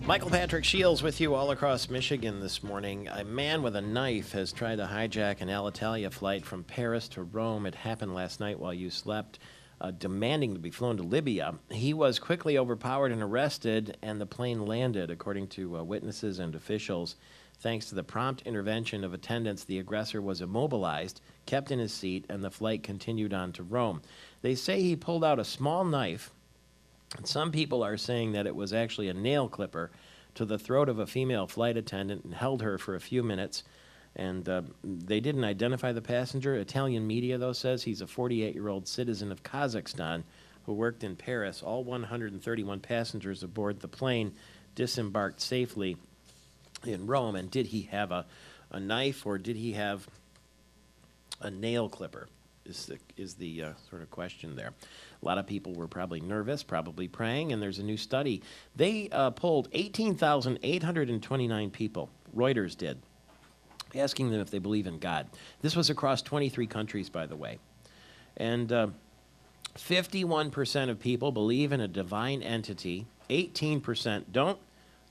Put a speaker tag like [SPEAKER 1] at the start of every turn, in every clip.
[SPEAKER 1] Michael Patrick Shields with you all across Michigan this morning. A man with a knife has tried to hijack an Alitalia flight from Paris to Rome. It happened last night while you slept, demanding to be flown to Libya. He was quickly overpowered and arrested, and the plane landed, according to witnesses and officials. Thanks to the prompt intervention of attendants, the aggressor was immobilized, kept in his seat, and the flight continued on to Rome. They say he pulled out a small knife. Some people are saying that it was actually a nail clipper to the throat of a female flight attendant and held her for a few minutes. And they didn't identify the passenger. Italian media, though, says he's a 48-year-old citizen of Kazakhstan who worked in Paris. All 131 passengers aboard the plane disembarked safely in Rome. And did he have a knife, or did he have a nail clipper? Is the sort of question there. A lot of people were probably nervous, probably praying, and there's a new study. They polled 18,829 people, Reuters did, asking them if they believe in God. This was across 23 countries, by the way. And 51% of people believe in a divine entity, 18% don't,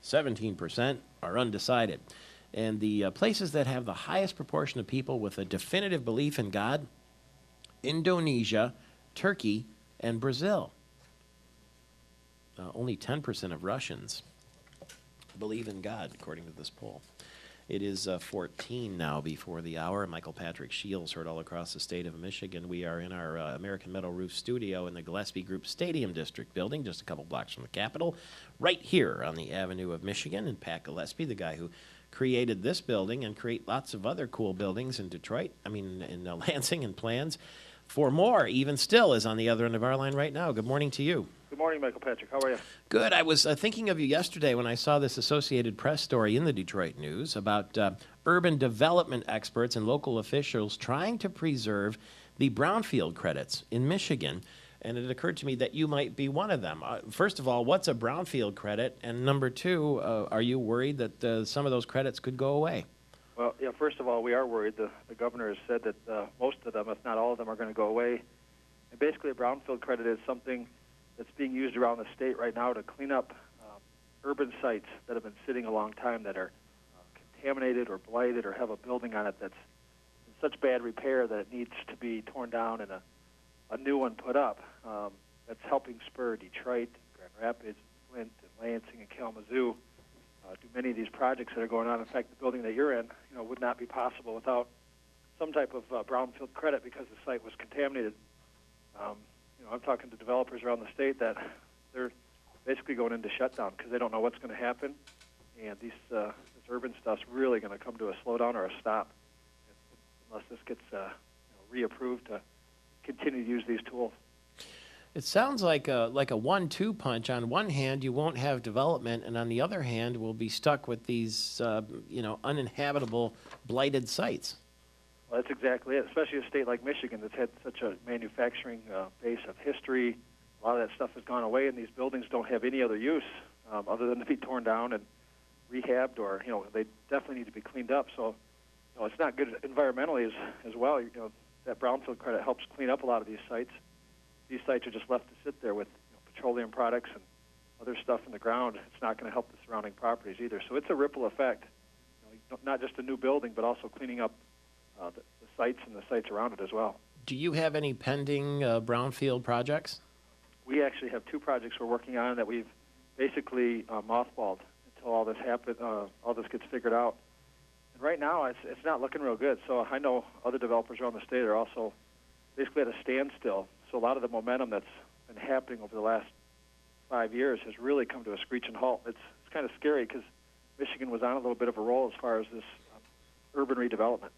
[SPEAKER 1] 17% are undecided. And the places that have the highest proportion of people with a definitive belief in God: Indonesia, Turkey, and Brazil. Only 10% of Russians believe in God, according to this poll. It is 14 now before the hour. Michael Patrick Shields, heard all across the state of Michigan. We are in our American Metal Roof studio in the Gillespie Group Stadium District building, just a couple blocks from the Capitol, right here on the Avenue of Michigan. And Pat Gillespie, the guy who created this building and create lots of other cool buildings in Detroit, in Lansing and plans for more, even still, is on the other end of our line right now. Good morning to you.
[SPEAKER 2] Good morning, Michael Patrick. How are you?
[SPEAKER 1] Good. I was thinking of you yesterday when I saw this Associated Press story in the Detroit News about urban development experts and local officials trying to preserve the brownfield credits in Michigan. And it occurred to me that you might be one of them. First of all, what's a brownfield credit? And number two, are you worried that some of those credits could go away?
[SPEAKER 2] Well, yeah, first of all, we are worried. The governor has said that most of them, if not all of them, are going to go away. And basically, a brownfield credit is something that's being used around the state right now to clean up urban sites that have been sitting a long time, that are contaminated or blighted or have a building on it that's in such bad repair that it needs to be torn down and a new one put up. That's helping spur Detroit, Grand Rapids, Flint, and Lansing, and Kalamazoo do many of these projects that are going on. In fact, the building that you're in, would not be possible without some type of brownfield credit because the site was contaminated. I'm talking to developers around the state that they're basically going into shutdown because they don't know what's going to happen, and this urban stuff's really going to come to a slowdown or a stop unless this gets reapproved to continue to use these tools.
[SPEAKER 1] It sounds like a 1-2 punch. On one hand, you won't have development, and on the other hand, we'll be stuck with these, uninhabitable, blighted sites.
[SPEAKER 2] Well, that's exactly it, especially a state like Michigan that's had such a manufacturing base of history. A lot of that stuff has gone away, and these buildings don't have any other use other than to be torn down and rehabbed, or, they definitely need to be cleaned up. So, it's not good environmentally as well. That brownfield credit helps clean up a lot of these sites. These sites are just left to sit there with petroleum products and other stuff in the ground. It's not going to help the surrounding properties either. So it's a ripple effect, not just a new building, but also cleaning up the sites and the sites around it as well.
[SPEAKER 1] Do you have any pending brownfield projects?
[SPEAKER 2] We actually have two projects we're working on that we've basically mothballed until all this gets figured out. And right now, it's not looking real good. So I know other developers around the state are also basically at a standstill. So a lot of the momentum that's been happening over the last 5 years has really come to a screeching halt. It's kind of scary because Michigan was on a little bit of a roll as far as this urban redevelopment.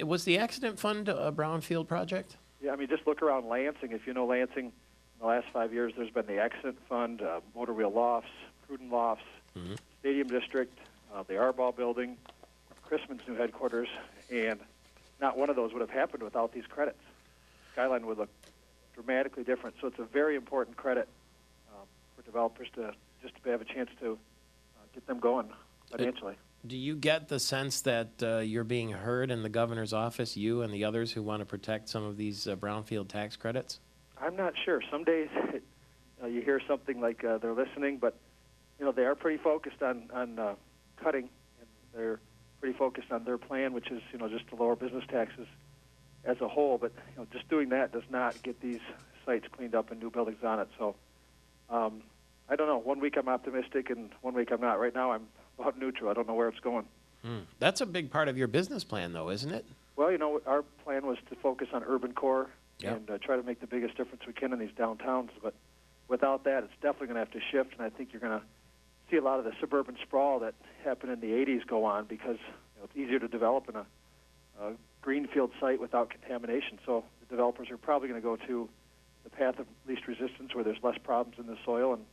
[SPEAKER 1] Was the accident fund a brownfield project?
[SPEAKER 2] Yeah, just look around Lansing. If you know Lansing, in the last 5 years, there's been the accident fund, Motor Wheel Lofts, Pruden Lofts, Stadium District, the Arbol Building, Chrisman's new headquarters, and not one of those would have happened without these credits. Skyline would look dramatically different. So it's a very important credit for developers to have a chance to get them going financially.
[SPEAKER 1] Do you get the sense that you're being heard in the governor's office, you and the others who want to protect some of these brownfield tax credits?
[SPEAKER 2] I'm not sure. Some days you hear something like they're listening, but they are pretty focused on cutting, and they're pretty focused on their plan, which is, just to lower business taxes as a whole. But, just doing that does not get these sites cleaned up and new buildings on it. So I don't know. One week I'm optimistic, and one week I'm not. Right now I'm about neutral. I don't know where it's going.
[SPEAKER 1] That's a big part of your business plan, though, isn't it?
[SPEAKER 2] Well, our plan was to focus on urban core
[SPEAKER 1] Yep.
[SPEAKER 2] and try to make the biggest difference we can in these downtowns. But without that, it's definitely going to have to shift, and I think you're going to see a lot of the suburban sprawl that happened in the 80s go on because it's easier to develop in a greenfield site without contamination. So the developers are probably going to go to the path of least resistance where there's less problems in the soil, and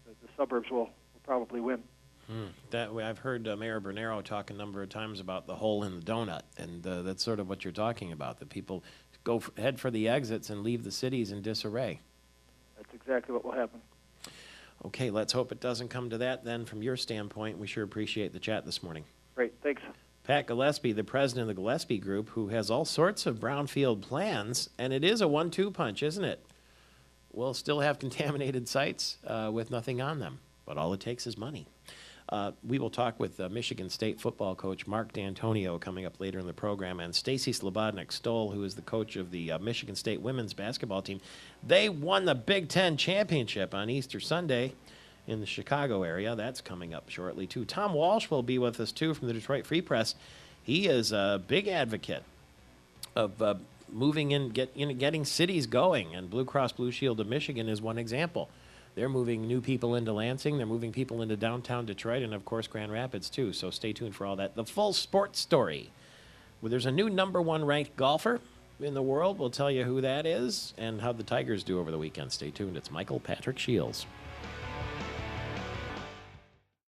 [SPEAKER 2] the suburbs will probably win.
[SPEAKER 1] That way, I've heard Mayor Bernero talk a number of times about the hole in the donut, and that's sort of what you're talking about, that people head for the exits and leave the cities in disarray.
[SPEAKER 2] That's exactly what will happen.
[SPEAKER 1] Okay, let's hope it doesn't come to that then. From your standpoint, we sure appreciate the chat this morning.
[SPEAKER 2] Great, thanks.
[SPEAKER 1] Pat Gillespie, the president of the Gillespie Group, who has all sorts of brownfield plans, and it is a 1-2 punch, isn't it? We'll still have contaminated sites with nothing on them, but all it takes is money. We will talk with Michigan State football coach Mark D'Antonio coming up later in the program, and Stacy Slobodnik-Stoll, who is the coach of the Michigan State women's basketball team. They won the Big Ten championship on Easter Sunday in the Chicago area. That's coming up shortly, too. Tom Walsh will be with us, too, from the Detroit Free Press. He is a big advocate of moving in, getting cities going, and Blue Cross Blue Shield of Michigan is one example. They're moving new people into Lansing. They're moving people into downtown Detroit and, of course, Grand Rapids, too. So stay tuned for all that. The full sports story. Well, there's a new #1 ranked golfer in the world. We'll tell you who that is and how the Tigers do over the weekend. Stay tuned. It's Michael Patrick Shields.